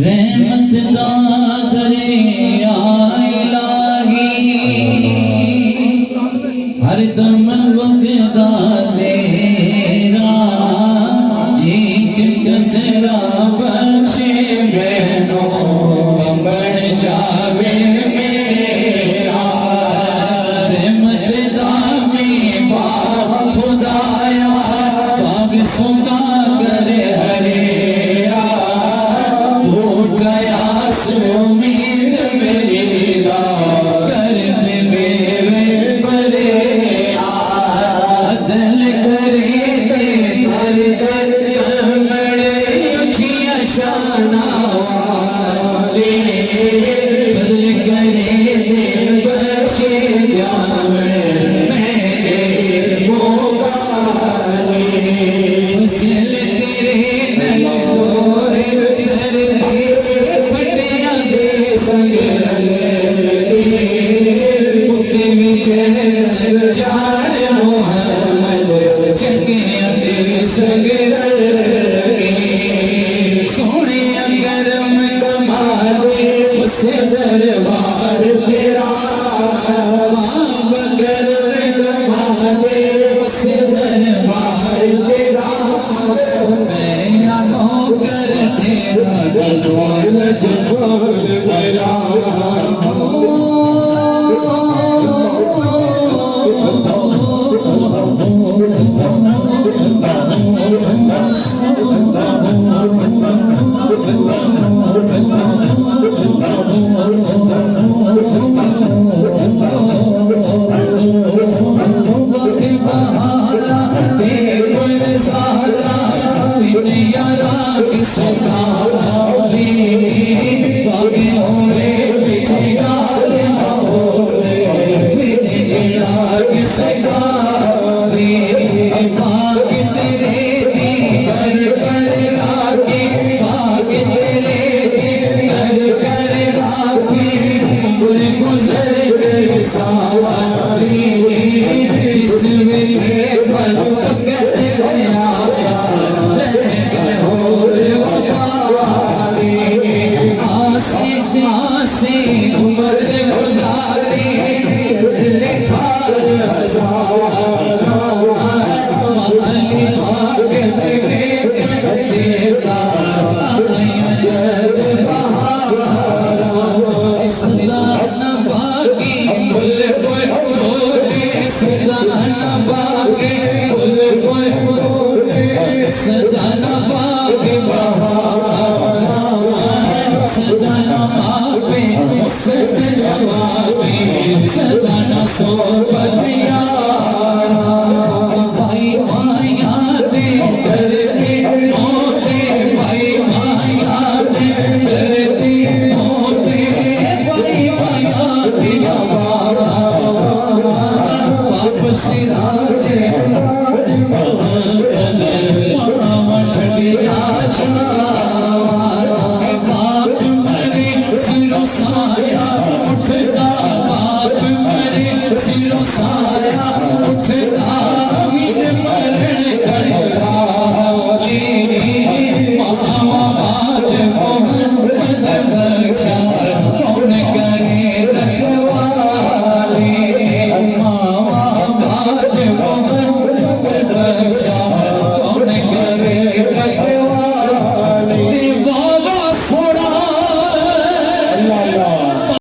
रहमत दा दरिया इलाही हरदम वगदा तेरा जीक कतरा बख्शे मैनो कंबन जावे मेरा रहमत दा में बाप खुदाया बाग सुका करे हरेया उठाया उम्मीद मेरी दा कर दे मेरे बरे आदल करे दे दर दर कमड़े उठिया शाना वाले बदल करे दे बख्शे जावे मैं जे मोबाले फसल तेरे नल होए दर फटिया दे संग मुक्ति विचर जान मोहम्मद चंगिया दे संग सोने गरम कमा दे उसे दरबार तेरा गरम कमा दे उसे दरबार तेरा मैं नौकर तेरा गजोल जगोल मेरा